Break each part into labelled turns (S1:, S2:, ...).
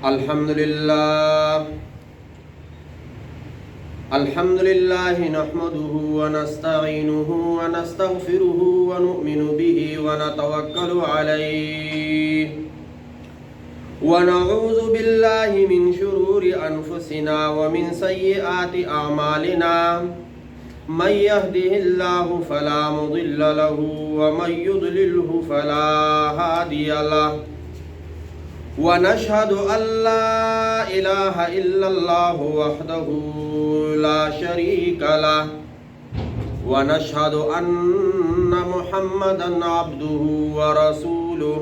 S1: الحمد لله نحمده ونستعينه ونستغفره ونؤمن به ونتوكل عليه ونعوذ بالله من شرور أنفسنا ومن سيئات أعمالنا من يهده الله فلا مضل له ومن يضلله فلا هادي له ونشهد أن لا إله إلا الله وحده لا شريك له ونشهد أن محمدا عبده ورسوله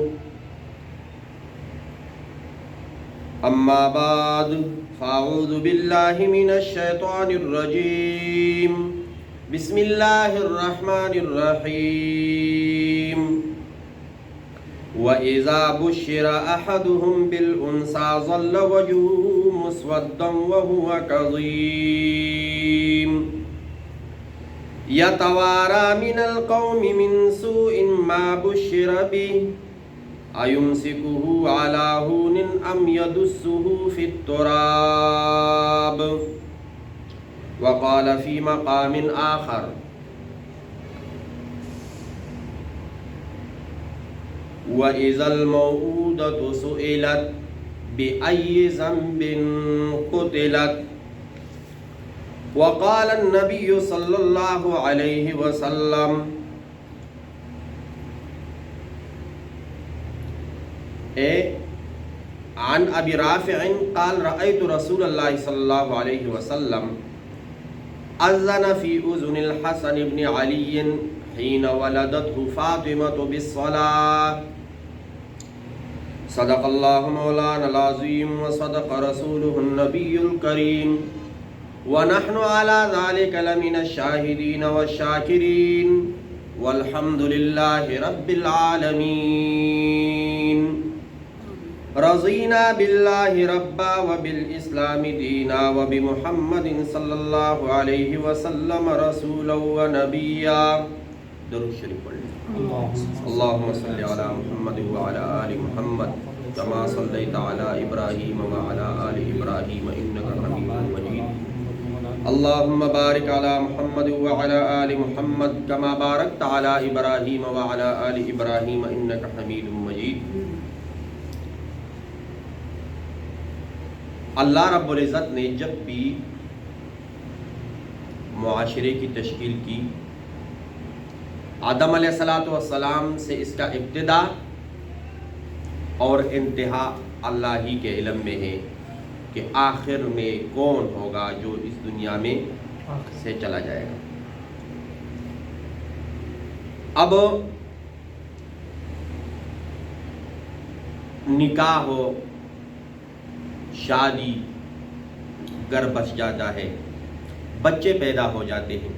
S1: أما بعد فأعوذ بالله من الشيطان الرجيم بسم الله الرحمن الرحيم وَإِذَا بُشِّرَ أَحَدُهُمْ بِالْأُنْثَى ظَلَّ وَجْهُهُ مُسْوَدًّا وَهُوَ كَظِيمٌ يَتَوَارَى مِنَ الْقَوْمِ مِنْ سُوءِ مَا بُشِّرَ بِهِ أَيُمْسِكُهُ عَلَى هُونٍ أَمْ يَدُسُّهُ فِي التُّرَابِ وَقَالَ فِي مَقَامٍ آخَرٍ وَإِذَا الْمَوْءُودَةُ سُئِلَتْ بِأَيِّ ذَنبٍ قُتِلَتْ وقال النبي صلى الله عليه وسلم عن أبي رافع قال رأيت رسول الله صلى الله عليه وسلم أذن في أذن الحسن بن علي حين ولدته فاطمة بالصلاة صدق الله مولانا العظيم وصدق رسوله النبي الكريم ونحن على ذلك لمن الشاهدين والشاكرين والحمد لله رب العالمين رضينا بالله ربا وبالإسلام دينا وبمحمد صلى الله عليه وسلم رسولا ونبيا درود شریف پڑھ لیں اللهم صل على محمد وعلى آل محمد كما صليت على إبراهيم وعلى آل إبراهيم إنك حميد مجيد اللهم بارك على محمد وعلى آل محمد كما باركت على إبراهيم وعلى آل إبراهيم إنك حميد مجيد. اللہ رب العزت نے جب بھی معاشرے کی تشکیل کی آدم علیہ السلام سے اس کا ابتدا اور انتہا اللہ ہی کے علم میں ہے کہ آخر میں کون ہوگا جو اس دنیا میں سے چلا جائے گا. اب نکاح ہو، شادی، گھر بس جاتا ہے، بچے پیدا ہو جاتے ہیں.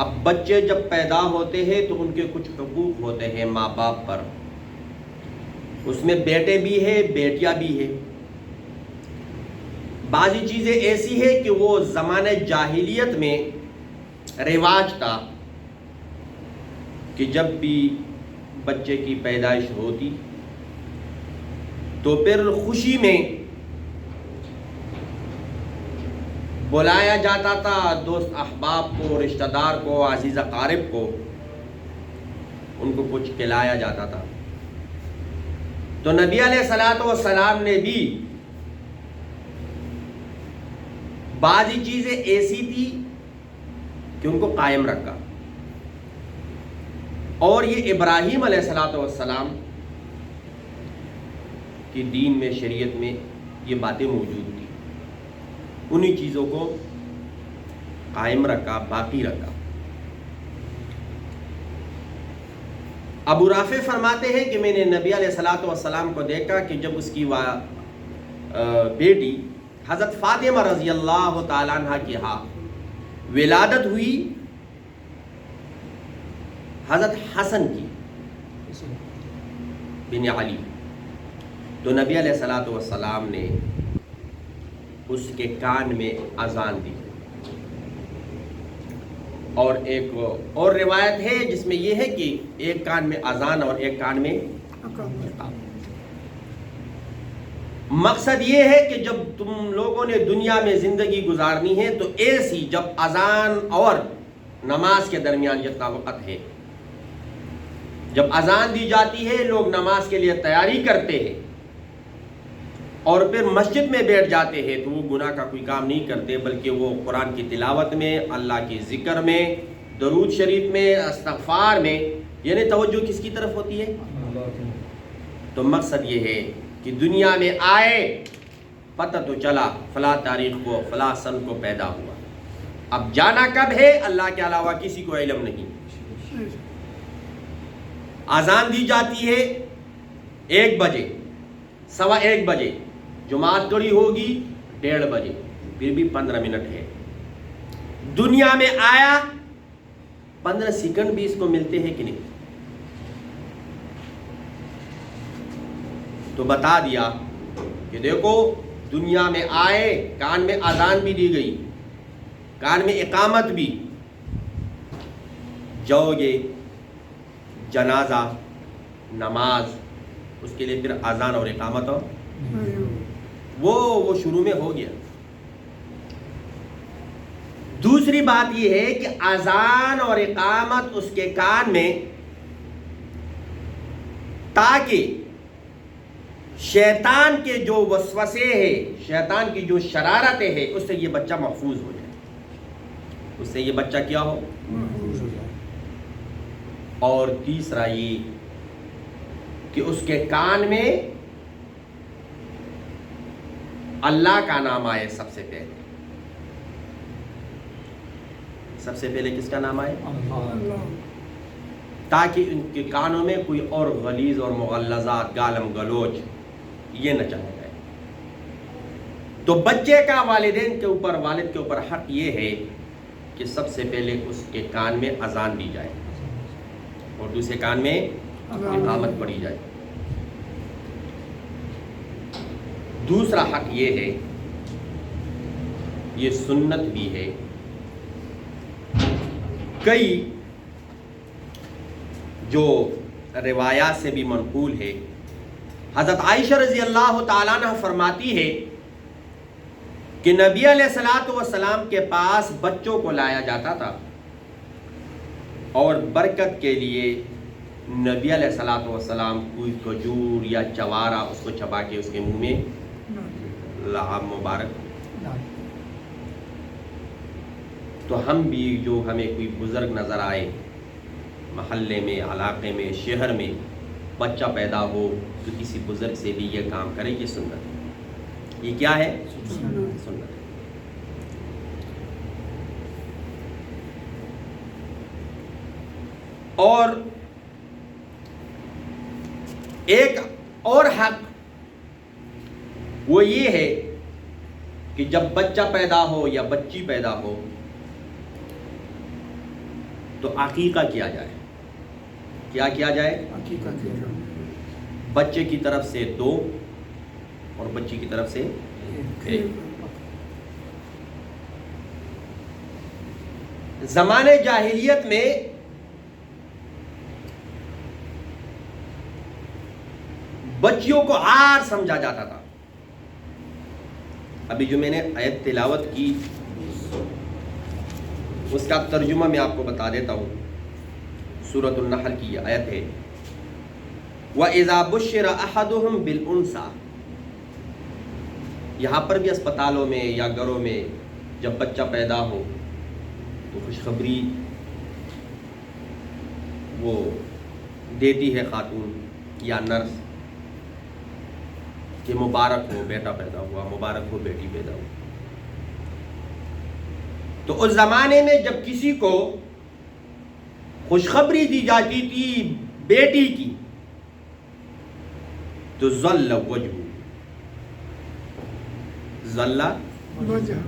S1: اب بچے جب پیدا ہوتے ہیں تو ان کے کچھ حقوق ہوتے ہیں ماں باپ پر. اس میں بیٹے بھی ہیں، بیٹیاں بھی ہیں. بعضی چیزیں ایسی ہیں کہ وہ زمانہ جاہلیت میں رواج تھا کہ جب بھی بچے کی پیدائش ہوتی تو پھر خوشی میں بلایا جاتا تھا دوست احباب کو، رشتہ دار کو، عزیز اقارب کو، ان کو کچھ کھلایا جاتا تھا. تو نبی علیہ السلام نے بھی بعضی چیزیں ایسی تھی کہ ان کو قائم رکھا. اور یہ ابراہیم علیہ السلام کی دین میں، شریعت میں یہ باتیں موجود تھی. انہی چیزوں کو قائم رکھا، باقی رکھا. ابو رافع فرماتے ہیں کہ میں نے نبی علیہ السلام کو دیکھا کہ جب اس کی بیٹی حضرت فاطمہ رضی اللہ تعالیٰ عنہ کی ولادت ہوئی حضرت حسن کی بن علی، تو نبی علیہ السلام نے اس کے کان میں اذان دی. اور ایک اور روایت ہے جس میں یہ ہے کہ ایک کان میں اذان اور ایک کان میں اقامت. مقصد یہ ہے کہ جب تم لوگوں نے دنیا میں زندگی گزارنی ہے تو ایسی جب اذان اور نماز کے درمیان جتنا وقت ہے، جب اذان دی جاتی ہے لوگ نماز کے لیے تیاری کرتے ہیں اور پھر مسجد میں بیٹھ جاتے ہیں تو وہ گناہ کا کوئی کام نہیں کرتے، بلکہ وہ قرآن کی تلاوت میں، اللہ کی ذکر میں، درود شریف میں، استغفار میں، یعنی توجہ کس کی طرف ہوتی ہے؟ تو مقصد یہ ہے کہ دنیا میں آئے، پتہ تو چلا فلاں تاریخ کو فلاں سن کو پیدا ہوا، اب جانا کب ہے اللہ کے علاوہ کسی کو علم نہیں۔ اذان دی جاتی ہے 1 بجے، 1:15 بجے، جماعت کھڑی ہوگی 1:30 بجے، پھر بھی 15 منٹ ہے۔ دنیا میں آیا 15 سیکنڈ بھی اس کو ملتے ہیں کہ نہیں؟ تو بتا دیا کہ دیکھو دنیا میں آئے، کان میں اذان بھی دی گئی، کان میں اقامت بھی، جاؤ گے جنازہ، نماز، اس کے لیے پھر اذان اور اقامت ہو وہ شروع میں ہو گیا۔ دوسری بات یہ ہے کہ اذان اور اقامت اس کے کان میں، تاکہ شیطان کے جو وسوسے ہیں، شیطان کی جو شرارتیں ہیں، اس سے یہ بچہ محفوظ ہو جائے، اس سے یہ بچہ کیا ہو؟ محفوظ ہو جائے۔ اور تیسرا یہ کہ اس کے کان میں اللہ کا نام آئے سب سے پہلے۔ سب سے پہلے کس کا نام آئے؟ اللہ، تاکہ ان کے کانوں میں کوئی اور غلیظ اور مغلظات، گالم گلوچ یہ نہ چلا جائے۔ تو بچے کا والدین کے اوپر، والد کے اوپر حق یہ ہے کہ سب سے پہلے اس کے کان میں اذان دی جائے اور دوسرے کان میں اقامت پڑھی جائے۔ دوسرا حق یہ ہے، یہ سنت بھی ہے، کئی جو روایات سے بھی منقول ہے، حضرت عائشہ رضی اللہ تعالیٰ عنہ فرماتی ہے کہ نبی علیہ الصلوۃ والسلام کے پاس بچوں کو لایا جاتا تھا اور برکت کے لیے نبی علیہ الصلوۃ والسلام کوئی کھجور یا چوارا اس کو چبا کے اس کے منہ میں لعاب مبارک۔ تو ہم بھی جو ہمیں کوئی بزرگ نظر آئے، محلے میں، علاقے میں، شہر میں بچہ پیدا ہو تو کسی بزرگ سے بھی یہ کام کرے، یہ سنت ہے۔ یہ کیا ہے؟ سنت ہے۔ اور ایک اور حق وہ یہ ہے کہ جب بچہ پیدا ہو یا بچی پیدا ہو تو عقیقہ کیا جائے۔ کیا کیا جائے؟ عقیقہ کیا جائے۔ بچے کی طرف سے 2 اور بچی کی طرف سے 1۔ زمانے جاہلیت میں بچیوں کو عار سمجھا جاتا تھا۔ ابھی جو میں نے آیت تلاوت کی اس کا ترجمہ میں آپ کو بتا دیتا ہوں۔ سورۃ النحل کی یہ آیت ہے، وَإِذَا بُشِّرَ أَحَدُهُمْ بِالْأُنثَىٰ۔ یہاں پر بھی اسپتالوں میں یا گھروں میں جب بچہ پیدا ہو تو خوشخبری وہ دیتی ہے خاتون یا نرس کہ مبارک ہو بیٹا پیدا ہوا، مبارک ہو بیٹی پیدا ہو۔ تو اس زمانے میں جب کسی کو خوشخبری دی جاتی تھی بیٹی کی تو ظل وجہ، ظل وجہ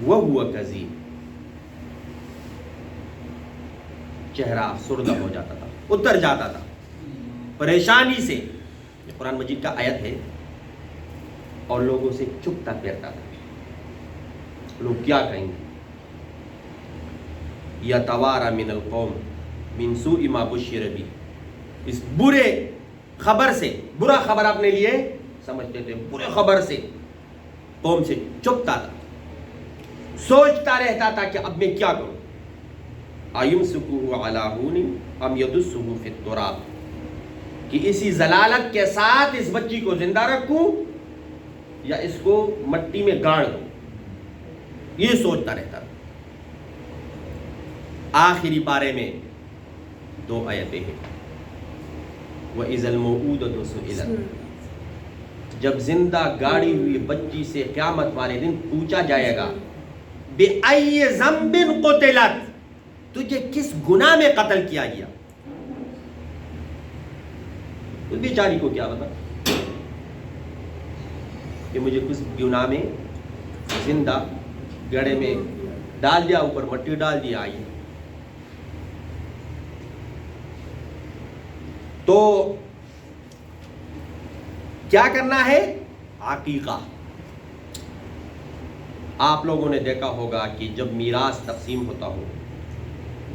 S1: وہو کظیم، چہرہ افسردہ ہو جاتا تھا، اتر جاتا تھا پریشانی سے۔ یہ قرآن مجید کا آیت ہے۔ اور لوگوں سے چپتا پھرتا تھا، لوگ کیا کہیں گے؟ یتوارا من القوم من سوء ما بشر بہ، اس برے خبر سے، برا خبر اپنے لیے سمجھتے تھے، برے خبر سے قوم سے چپتا تھا، سوچتا رہتا تھا کہ اب میں کیا کروں، ایمسکہ علی ہون ام یدسہ فی التراب، کہ اسی ضلالت کے ساتھ اس بچی کو زندہ رکھوں یا اس کو مٹی میں گاڑ دوں، یہ سوچتا رہتا تھا۔ آخری پارے میں 2 آیتیں ہیں، وَإِذَا الْمَوْءُودَةُ سُئِلَتْ، جب زندہ گاڑی ہوئی بچی سے قیامت والے دن پوچھا جائے گا، بِأَيِّ ذَنبٍ قُتِلَتْ، تجھے کس گناہ میں قتل کیا گیا؟ اس بیچاری کو کیا پتا کہ مجھے کس گناہ میں زندہ گڑھے میں ڈال دیا، اوپر مٹی ڈال دیا۔ آئی تو کیا کرنا ہے؟ عقیقہ۔ آپ لوگوں نے دیکھا ہوگا کہ جب میراث تقسیم ہوتا ہو،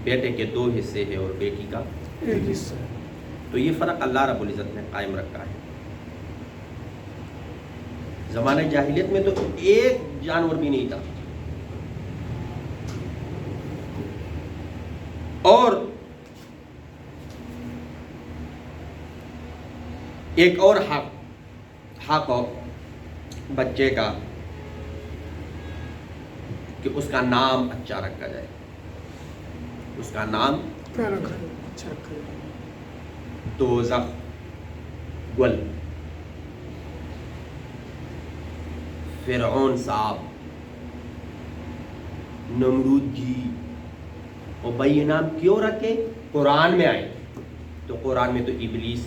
S1: بیٹے کے 2 حصے ہیں اور بیٹی کا
S2: 1 حصہ،
S1: تو یہ فرق اللہ رب العزت نے قائم رکھا ہے۔ زمانہ جاہلیت میں تو ایک جانور بھی نہیں تھا، اور ایک اور حق ہو بچے کا کہ اس کا نام اچھا رکھا جائے، اس کا نام
S2: اچھا رکھا۔
S1: دوزخ، گل، فرعون صاحب، نمرود جی، اور بھائی یہ نام کیوں رکھے؟ قرآن میں آئے تو قرآن میں تو ابلیس،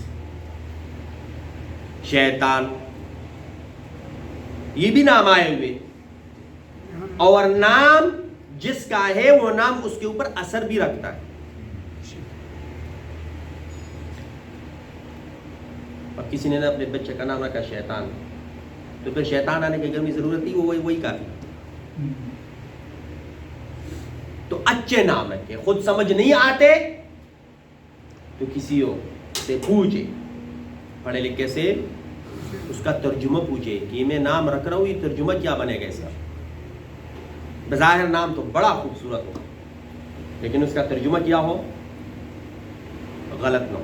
S1: شیطان، یہ بھی نام آئے ہوئے، اور نام جس کا ہے وہ نام اس کے اوپر اثر بھی رکھتا ہے۔ اب کسی نے اپنے بچے کا نام رکھا شیطان، تو پھر شیطان آنے کی گرمی ضرورت تھی، وہ وہی کافی۔ تو اچھے نام رکھے، خود سمجھ نہیں آتے تو کسی سے پوچھے، پڑھے لکھے سے اس کا ترجمہ پوچھے کہ میں نام رکھ رہا ہوں، یہ ترجمہ کیا بنے گا اس کا؟ بظاہر نام تو بڑا خوبصورت ہو، لیکن اس کا ترجمہ کیا ہو، غلط نہ ہو۔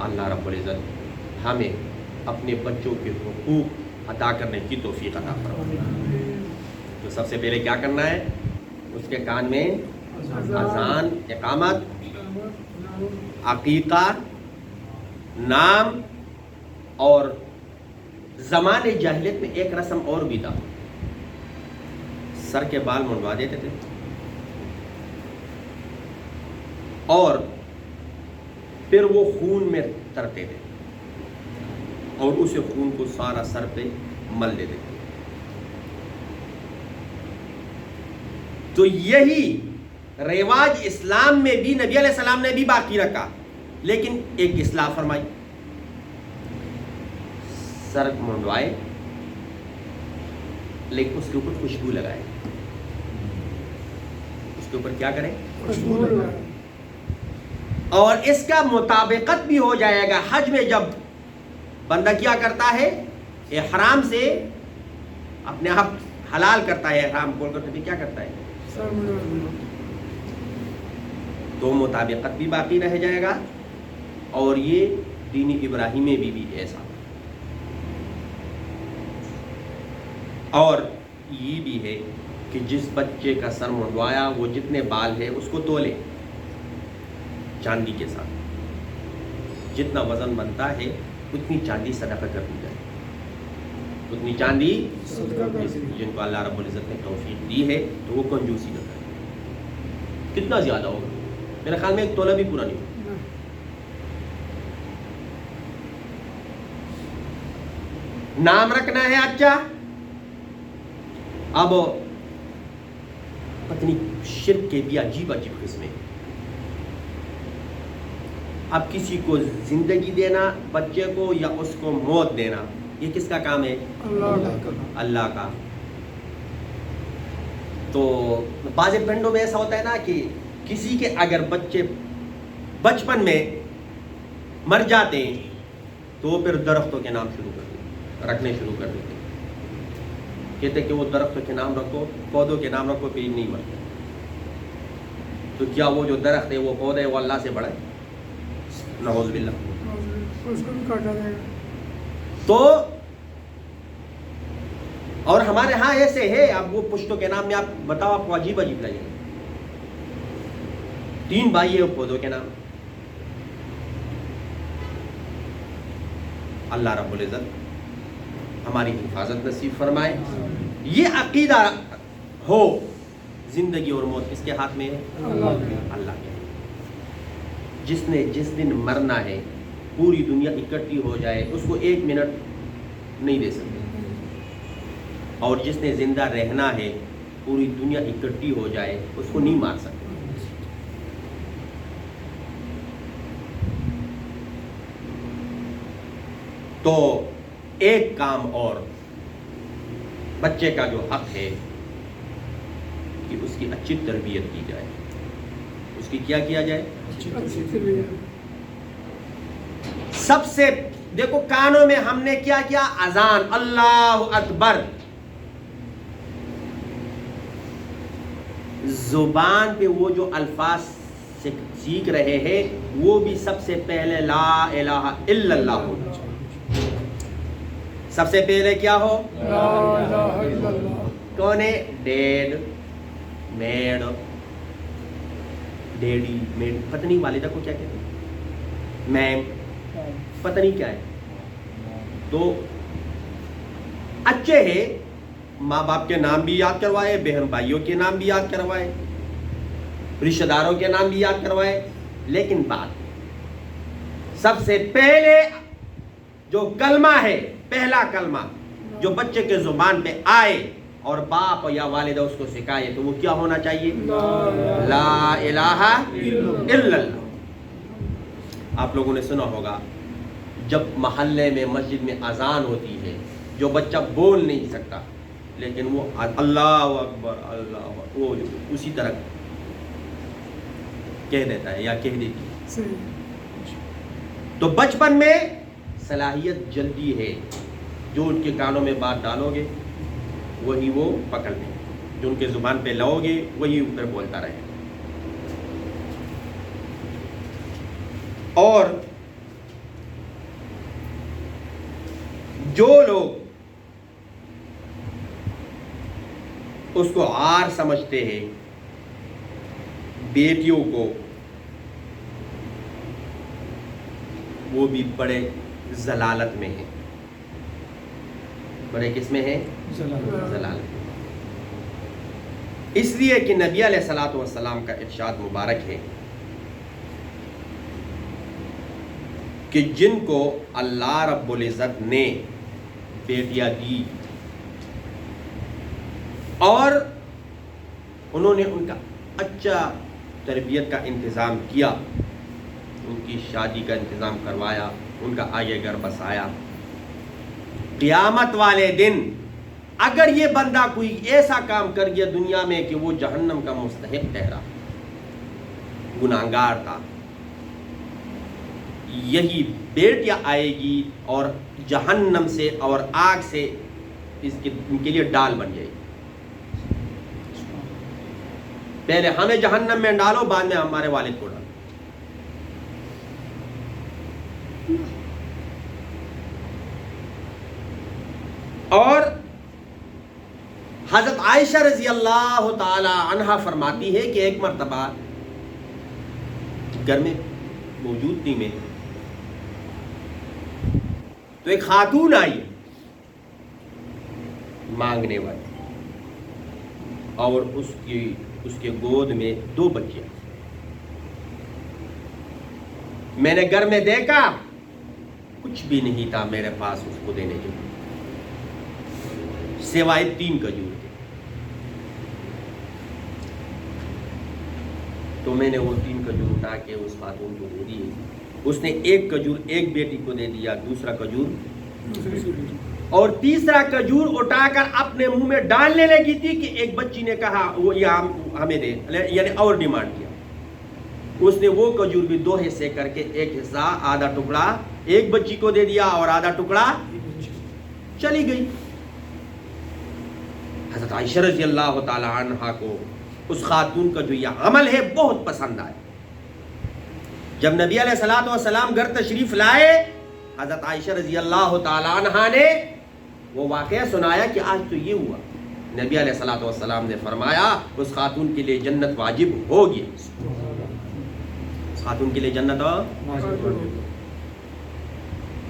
S1: اللہ رب العزت ہمیں اپنے بچوں کے حقوق ادا کرنے کی توفیق عطا فرمائے۔ تو سب سے پہلے کیا کرنا ہے؟ اس کے کان میں اذان، اقامت، عقیقہ، نام، اور زمانے جاہلیت میں ایک رسم اور بھی تھا، سر کے بال منڈوا دیتے تھے اور پھر وہ خون میں ترتے تھے اور اسے خون کو سارا سر پہ مل دیتے تھے۔ تو یہی رواج اسلام میں بھی نبی علیہ السلام نے بھی باقی رکھا، لیکن ایک اصلاح فرمائی، سر منڈوائے لیکن اس کے اوپر خوشبو لگائے، اس کے اوپر کیا کریں؟
S2: خوشبو لگائے،
S1: اور اس کا مطابقت بھی ہو جائے گا۔ حج میں جب بندہ کیا کرتا ہے؟ احرام سے اپنے آپ حلال کرتا ہے، احرام کھول کر تو کیا کرتا ہے؟ تو مطابقت بھی باقی رہ جائے گا، اور یہ دین ابراہیمی میں بھی ایسا، اور یہ بھی ہے کہ جس بچے کا سر منڈوایا وہ جتنے بال ہے اس کو تولے چاندی کے ساتھ، جتنا وزن بنتا ہے اتنی چاندی صدقہ کر دی جائے، اتنی چاندی جن کو اللہ رب العزت نے توفیق دی ہے تو وہ کنجوسی نہ کرے۔ کتنا زیادہ ہوگا؟ میرے خیال میں 1 تولہ بھی پورا نہیں ہوگا۔ نام رکھنا ہے اچھا۔ اب پتنی شرک کے بھی عجیب عجیب قسمیں، اب کسی کو زندگی دینا بچے کو یا اس کو موت دینا، یہ کس کا کام ہے؟ اللہ کا۔ تو بعض پنڈوں میں ایسا ہوتا ہے نا کہ کسی کے اگر بچے بچپن میں مر جاتے ہیں تو وہ پھر درختوں کے نام شروع کر دیتے، رکھنے شروع کر دیتے، کہتے کہ وہ درختوں کے نام رکھو، پودوں کے نام رکھو، پھر نہیں مرتے۔ تو کیا وہ جو درخت ہے، وہ پودا ہے، وہ اللہ سے بڑا ہے؟ نعوذ باللہ۔
S2: اس کو بھی کاٹا جائے گا۔
S1: تو اور ہمارے ہاں ایسے ہے، اب وہ پشتوں کے نام میں آپ بتاؤ، آپ کو عجیب عجیب لگے گا۔ 3 بھائی ہے پودوں کے نام۔ اللہ رب العزت ہماری حفاظت نصیب فرمائے۔ یہ عقیدہ ہو، زندگی اور موت کس کے ہاتھ میں ہے؟ اللہ کے۔ جس نے جس دن مرنا ہے، پوری دنیا اکٹھی ہو جائے، اس کو 1 منٹ نہیں دے سکتے، اور جس نے زندہ رہنا ہے، پوری دنیا اکٹھی ہو جائے، اس کو نہیں مار سکتے۔ تو ایک کام اور، بچے کا جو حق ہے کہ اس کی اچھی تربیت کی جائے، اس کی کیا کیا جائے؟
S2: اچھی تربیت۔
S1: سب سے دیکھو، کانوں میں ہم نے کیا کیا؟ اذان، اللہ اکبر۔ زبان پہ وہ جو الفاظ سیکھ رہے ہیں، وہ بھی سب سے پہلے لا الہ الا اللہ ہونا چاہیے۔ سب سے پہلے کیا ہو؟
S2: لا الہ الا اللہ۔
S1: کون ہے؟ ڈیڈ، میڈ، ڈیڈی، میڈ، پتہ نہیں والدہ کو کیا کہتے ہیں، میم، پتہ نہیں کیا ہے۔ تو اچھے ہے ماں باپ کے نام بھی یاد کروائے، بہن بھائیوں کے نام بھی یاد کروائے، رشتہ داروں کے نام بھی یاد کروائے، لیکن بات سب سے پہلے جو کلمہ ہے، پہلا کلمہ جو بچے کے زبان پہ آئے اور باپ یا والدہ اس کو سکھائے، تو وہ کیا ہونا چاہیے؟ لا الہ الا اللہ۔ آپ لوگوں نے سنا ہوگا، جب محلے میں، مسجد میں اذان ہوتی ہے، جو بچہ بول نہیں سکتا لیکن وہ اللہ اکبر اللہ اکبر، وہ اسی طرح کہہ دیتا ہے یا کہہ دیتی ہے۔ تو بچپن میں صلاحیت جلدی ہے، جو ان کے کانوں میں بات ڈالو گے وہی وہ پکڑ لیں، جو ان کے زبان پہ لاؤ گے وہی اوپر بولتا رہے۔ اور جو لوگ اس کو عار سمجھتے ہیں، بیٹیوں کو، وہ بھی بڑے ضلالت میں ہیں۔ بڑے کس میں ہیں؟ ضلالت۔ اس لیے کہ نبی علیہ الصلوۃ والسلام کا ارشاد مبارک ہے کہ جن کو اللہ رب العزت نے بیٹیاں دی اور انہوں نے ان کا اچھا تربیت کا انتظام کیا، ان کی شادی کا انتظام کروایا، ان کا آگے گھر بسایا، قیامت والے دن اگر یہ بندہ کوئی ایسا کام کر گیا دنیا میں کہ وہ جہنم کا مستحق ٹھہرا، گناہگار تھا، یہی بیٹیاں آئے گی اور جہنم سے اور آگ سے ان کے لیے ڈال بن جائے گی۔ پہلے ہمیں جہنم میں ڈالو، بعد میں ہمارے والد کو ڈالو۔ اور حضرت عائشہ رضی اللہ تعالی عنہا فرماتی ہے کہ ایک مرتبہ گھر میں موجود تھی میں، تو ایک خاتون آئی مانگنے والی، اور اس کے گود میں 2 بچیاں۔ میں نے گھر میں دیکھا، کچھ بھی نہیں تھا میرے پاس اس کو دینے کے لیے سوائے 3 کھجور کے۔ تو میں نے وہ 3 کھجور اٹھا کے اس خاتون کو دے دی۔ اس نے 1 کھجور ایک بیٹی کو دے دیا، دوسرا کھجور اور تیسرا کھجور اٹھا کر اپنے منہ میں ڈالنے لگی تھی کہ ایک بچی نے کہا وہ یہ ہمیں دے، یعنی اور ڈیمانڈ کیا۔ اس نے وہ کھجور بھی 2 حصے کر کے ایک حصہ آدھا ٹکڑا ایک بچی کو دے دیا اور آدھا ٹکڑا چلی گئی. حضرت عائشہ رضی اللہ تعالی عنہا کو اس خاتون کا جو یہ عمل ہے بہت پسند آیا. جب نبی علیہ الصلوۃ والسلام گھر تشریف لائے، حضرت عائشہ رضی اللہ تعالی عنہا نے وہ واقعہ سنایا کہ آج تو یہ ہوا. نبی علیہ الصلوۃ والسلام نے فرمایا اس خاتون کے لیے جنت واجب ہوگی. اس خاتون کے لیے جنت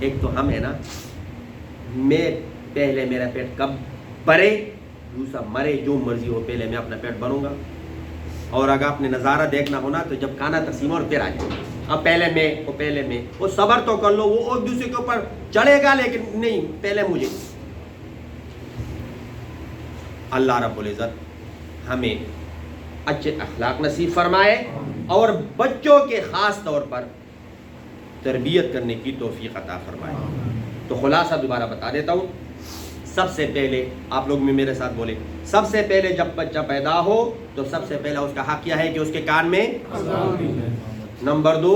S1: ایک تو ہم ہے نا، میں پہلے میرا پیٹ کب بھرے، دوسرا مرے، جو مرضی ہو، پہلے میں اپنا پیٹ بھروں گا. اور اگر آپ نے نظارہ دیکھنا ہونا تو جب کھانا تقسیم اور پھر آ جائے، اب پہلے میں وہ صبر تو کر لو، وہ ایک دوسرے کے اوپر چڑھے گا لیکن نہیں، پہلے مجھے. اللہ رب العزت ہمیں اچھے اخلاق نصیب فرمائے اور بچوں کے خاص طور پر تربیت کرنے کی توفیق عطا فرمائے. تو خلاصہ دوبارہ بتا دیتا ہوں. سب سے پہلے آپ لوگ میں میرے ساتھ بولے، سب سے پہلے جب بچہ پیدا ہو تو سب سے پہلا اس کا حق کیا ہے کہ اس کے کان میں نمبر 2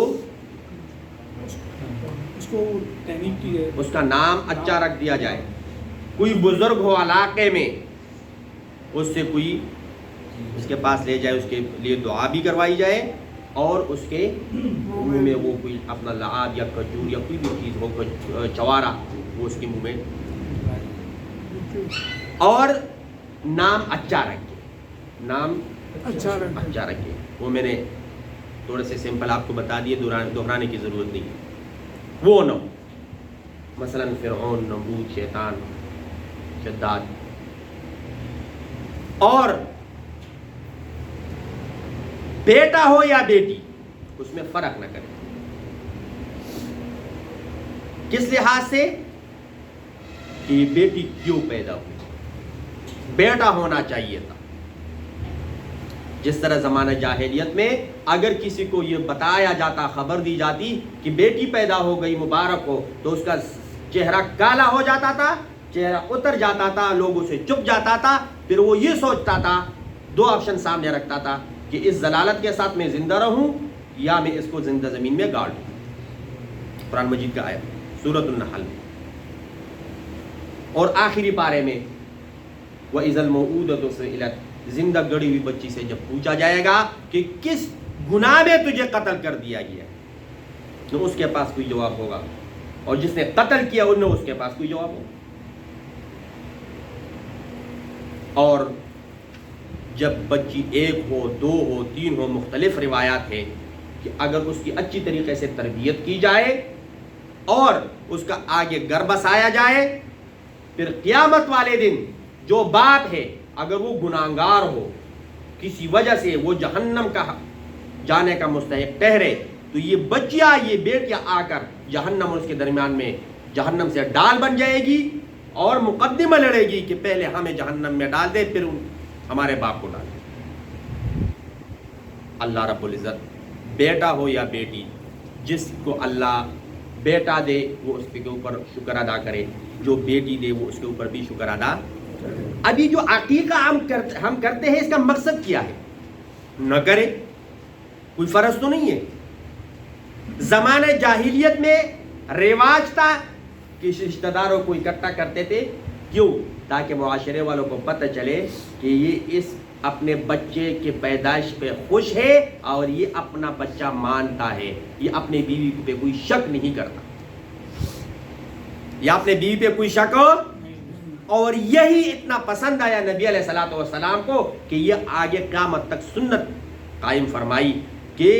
S1: اس کا نام اچھا رکھ دیا جائے. کوئی بزرگ ہو علاقے میں اس سے کوئی اس کے پاس لے جائے، اس کے لیے دعا بھی کروائی جائے اور اس کے منہ میں وہ کوئی اپنا لعاب یا کھجور یا کوئی بھی چیز ہو، چوارا، وہ اس کے منہ میں، اور نام اچھا رکھے، نام اچھا رکھے. وہ میں نے تھوڑے سے سمپل آپ کو بتا دیے، دہرانے کی ضرورت نہیں ہے. وہ نہ ہو مثلا فرعون، نمرود، شیطان، شداد. اور بیٹا ہو یا بیٹی اس میں فرق نہ کرے. کس لحاظ سے کہ یہ بیٹی کیوں پیدا ہوئی؟ بیٹا ہونا چاہیے تھا. جس طرح زمانہ جاہلیت میں اگر کسی کو یہ بتایا جاتا، خبر دی جاتی کہ بیٹی پیدا ہو گئی مبارک ہو، تو اس کا چہرہ کالا ہو جاتا تھا، چہرہ اتر جاتا تھا، لوگوں سے چپ جاتا تھا. پھر وہ یہ سوچتا تھا، 2 آپشن سامنے رکھتا تھا کہ اس ضلالت کے ساتھ میں زندہ رہوں یا میں اس کو زندہ زمین میں گاڑ دوں. قرآن مجید کا آیت سورۃ النحل میں اور آخری پارے میں وَإِذَا الْمَوْءُودَةُ سُئِلَتْ، زندہ گڑی ہوئی بچی سے جب پوچھا جائے گا کہ کس گناہ میں تجھے قتل کر دیا گیا، تو اس کے پاس کوئی جواب ہوگا، اور جس نے قتل کیا انہیں اس کے پاس کوئی جواب ہوگا. اور جب بچی 1 ہو، 2 ہو، 3 ہو، مختلف روایات ہیں کہ اگر اس کی اچھی طریقے سے تربیت کی جائے اور اس کا آگے گھر بسایا جائے، پھر قیامت والے دن جو باپ ہے اگر وہ گناہگار ہو، کسی وجہ سے وہ جہنم کا جانے کا مستحق ٹھہرے، تو یہ بچیاں، یہ بیٹیاں آ کر جہنم اور اس کے درمیان میں جہنم سے ڈال بن جائے گی اور مقدمہ لڑے گی کہ پہلے ہمیں جہنم میں ڈال دے پھر ہمارے باپ کو ڈال دے. اللہ رب العزت بیٹا ہو یا بیٹی، جس کو اللہ بیٹا دے وہ اس کے اوپر شکر ادا کرے، جو بیٹی دے وہ اس کے اوپر بھی شکر ادا. ابھی جو عقیقہ ہم کرتے ہیں اس کا مقصد کیا ہے؟ نہ کرے، کوئی فرض تو نہیں ہے. زمانہ جاہلیت میں رواج تھا کہ رشتہ داروں کو اکٹھا کرتے تھے. کیوں؟ تاکہ معاشرے والوں کو پتہ چلے کہ یہ اس اپنے بچے کے پیدائش پہ خوش ہے اور یہ اپنا بچہ مانتا ہے، یہ اپنے بیوی پہ کوئی شک نہیں کرتا، یہ اپنے بیوی پہ کوئی شک ہو. اور یہی اتنا پسند آیا نبی علیہ الصلوۃ والسلام کو کہ یہ آگے قیامت تک سنت قائم فرمائی کہ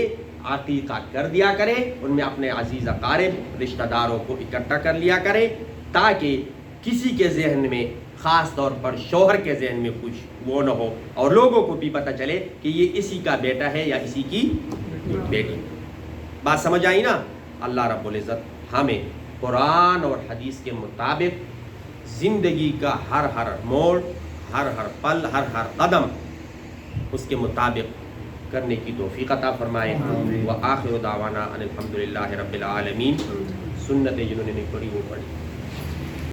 S1: عقیقہ کر دیا کرے، ان میں اپنے عزیز اقارب رشتہ داروں کو اکٹھا کر لیا کرے، تاکہ کسی کے ذہن میں، خاص طور پر شوہر کے ذہن میں کچھ وہ نہ ہو اور لوگوں کو بھی پتہ چلے کہ یہ اسی کا بیٹا ہے یا اسی کی بیٹی. بات سمجھ آئی نا؟ اللہ رب العزت ہمیں قرآن اور حدیث کے مطابق زندگی کا ہر موڑ، ہر پل، ہر قدم اس کے مطابق کرنے کی توفیق عطا فرمائے. وآخر دعوانا ان الحمدللہ رب العالمین. سنت جنہوں نے نہیں پڑھی وہ پڑھی.